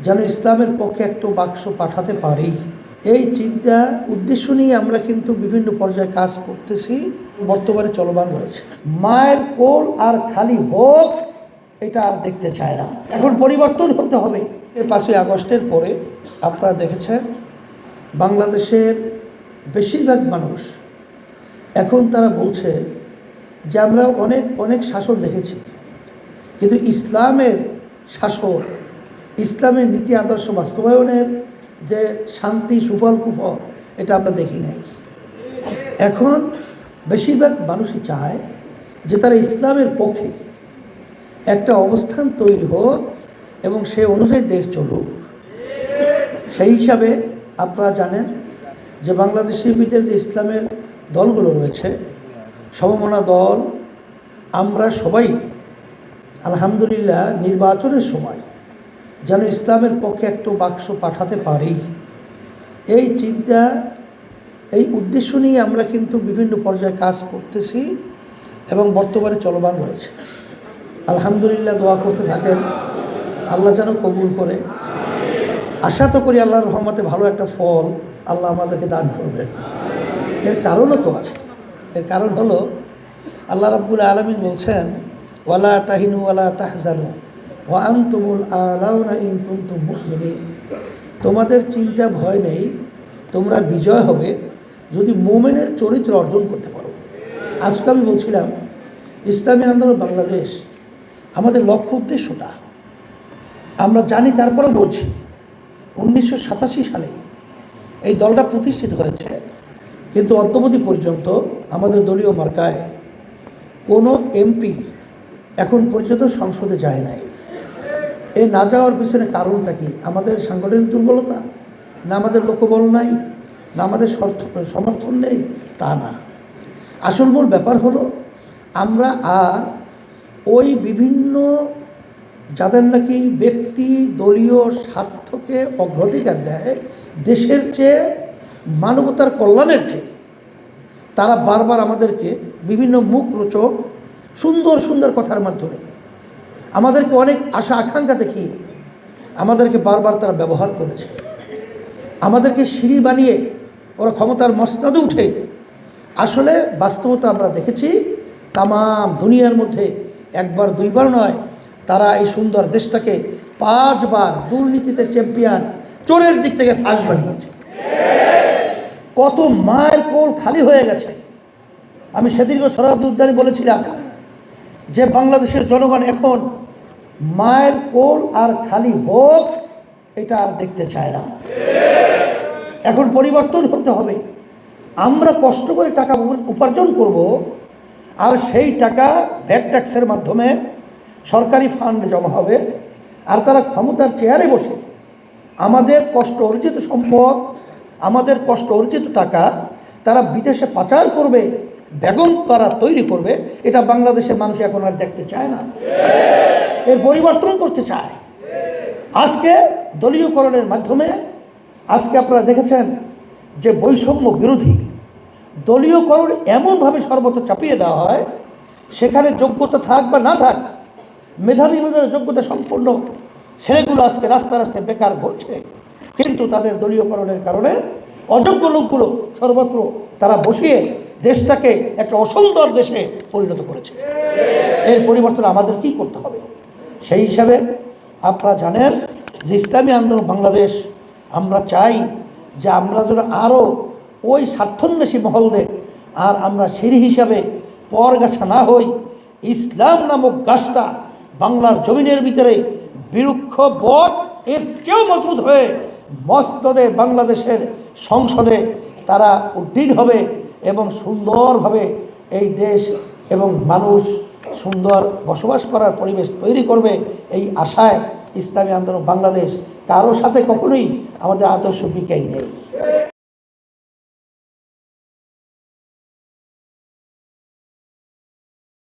যেন ইসলামের পক্ষে একটু বাক্স পাঠাতে পারি, এই চিন্তা উদ্দেশ্য নিয়ে আমরা কিন্তু বিভিন্ন পর্যায়ে কাজ করতেছি, বর্তমানে চলমান রয়েছে। মায়ের কোল আর খালি হোক এটা আর দেখতে চায় না, এখন পরিবর্তন হতে হবে। 5ই আগস্টের পরে আপনারা দেখেছেন বাংলাদেশের বেশিরভাগ মানুষ এখন তারা বলছে যে আমরা অনেক শাসন দেখেছি, কিন্তু ইসলামের শাসন, ইসলামের নীতি আদর্শ বাস্তবায়নের যে শান্তি সুফল কুফল এটা আমরা দেখি নাই। এখন বেশিরভাগ মানুষই চায় যে তারা ইসলামের পক্ষে একটা অবস্থান তৈরি হোক এবং সে অনুযায়ী দেশ চলুক। সেই হিসাবে আপনারা জানেন যে বাংলাদেশের ভিতরে যে ইসলামের দলগুলো রয়েছে, সমমনা দল, আমরা সবাই আলহামদুলিল্লাহ নির্বাচনের সময় যেন ইসলামের পক্ষে একটু বাক্স পাঠাতে পারি, এই চিন্তা, এই উদ্দেশ্য নিয়ে আমরা কিন্তু বিভিন্ন পর্যায়ে কাজ করতেছি এবং বর্তমানে চলমান রয়েছে। আলহামদুলিল্লাহ দোয়া করতে থাকেন, আল্লাহ যেন কবুল করে। আশা তো করি আল্লাহর রহমতে ভালো একটা ফল আল্লাহ আমাদেরকে দান করবেন। এর কারণও তো আছে, এর কারণ হলো আল্লাহ রাব্বুল আলামিন বলছেন, ওয়ালা তাহিনু ওয়ালা তাহজানু ওয়া আনতুমুল আলাউনা ইন কুনতুম মুমিনিন। তোমাদের চিন্তা ভয় নেই, তোমরা বিজয় হবে যদি মুমিনের চরিত্র অর্জন করতে পারো। আজকে আমি বলছিলাম ইসলামী আন্দোলন বাংলাদেশ আমাদের লক্ষ্য উদ্দেশ্যটা আমরা জানি, তারপরেও বলছি 1987 সালে এই দলটা প্রতিষ্ঠিত হয়েছে, কিন্তু অদ্যাবধি পর্যন্ত আমাদের দলীয় মার্কায় কোনো এমপি এখন পর্যন্ত সংসদে যায় নাই। এই না যাওয়ার পিছনে কারণটা কি? আমাদের সাংগঠনিক দুর্বলতা, না আমাদের লোকবল নাই, না আমাদের সমর্থন নেই, তা না। আসল মূল ব্যাপার হলো আমরা আর ওই বিভিন্ন যাদের নাকি ব্যক্তি দলীয় স্বার্থকে অগ্রাধিকার দেয় দেশের চেয়ে, মানবতার কল্যাণের চেয়ে, তারা বারবার আমাদেরকে বিভিন্ন মুখরোচক সুন্দর সুন্দর কথার মাধ্যমে আমাদেরকে অনেক আশা আকাঙ্ক্ষা দেখিয়ে আমাদেরকে বারবার তারা ব্যবহার করেছে। আমাদেরকে সিঁড়ি বানিয়ে ওরা ক্ষমতার মসনদে উঠে, আসলে বাস্তবতা আমরা দেখেছি তামাম দুনিয়ার মধ্যে একবার দুইবার নয়, তারা এই সুন্দর দেশটাকে 5 বার দুর্নীতিতে চ্যাম্পিয়ন, চোরের দিক থেকে ফাঁস বানিয়েছে। কত মায়ের কোল খালি হয়ে গেছে। আমি সেদিনকে সরাসরি উদ্যানে বলেছিলাম যে বাংলাদেশের জনগণ এখন মায়ের কোল আর খালি হোক এটা আর দেখতে চায় না, এখন পরিবর্তন হতে হবে। আমরা কষ্ট করে টাকা উপার্জন করব, আর সেই টাকা ভ্যাট ট্যাক্সের মাধ্যমে সরকারি ফান্ডে জমা হবে, আর তারা ক্ষমতার চেয়ারে বসে আমাদের কষ্ট অর্জিত সম্পদ, আমাদের কষ্ট অর্জিত টাকা তারা বিদেশে পাচার করবে, বেগম পাড়া তৈরি করবে। এটা বাংলাদেশের মানুষ এখন আর দেখতে চায় না, এর পরিবর্তন করতে চায়। আজকে দলীয়করণের মাধ্যমে আজকে আপনারা দেখেছেন যে বৈষম্য বিরোধী দলীয়করণ এমনভাবে সর্বত্র চাপিয়ে দেওয়া হয়, সেখানে যোগ্যতা থাক বা না থাক, মেধাবী যোগ্যতা সম্পূর্ণ ছেলেগুলো আজকে রাস্তা রাস্তায় বেকার ঘুরছে, কিন্তু তাদের দলীয়করণের কারণে অযোগ্য লোকগুলো সর্বত্র তারা বসিয়ে দেশটাকে একটা অসুন্দর দেশে পরিণত করেছে। এর পরিবর্তন আমাদের কি করতে হবে? সেই হিসাবে আপনারা জানেন যে ইসলামী আন্দোলন বাংলাদেশ আমরা চাই যে আমরা যেন আরও ওই স্বার্থন্বেষী মহলদের আর আমরা সিঁড়ি হিসাবে পরগাছা না হই, ইসলাম নামক গাছটা বাংলার জমিনের ভিতরে বৃক্ষ বট এর চেয়েও মজবুত হয়ে মসনদে বাংলাদেশের সংসদে তারা উড্ডীন হবে এবং সুন্দরভাবে এই দেশ এবং মানুষ সুন্দর বসবাস করার পরিবেশ তৈরি করবে। এই আশায় ইসলামী আন্দোলন বাংলাদেশ কারোর সাথে কখনোই আমাদের আদর্শ বিকাই নেই।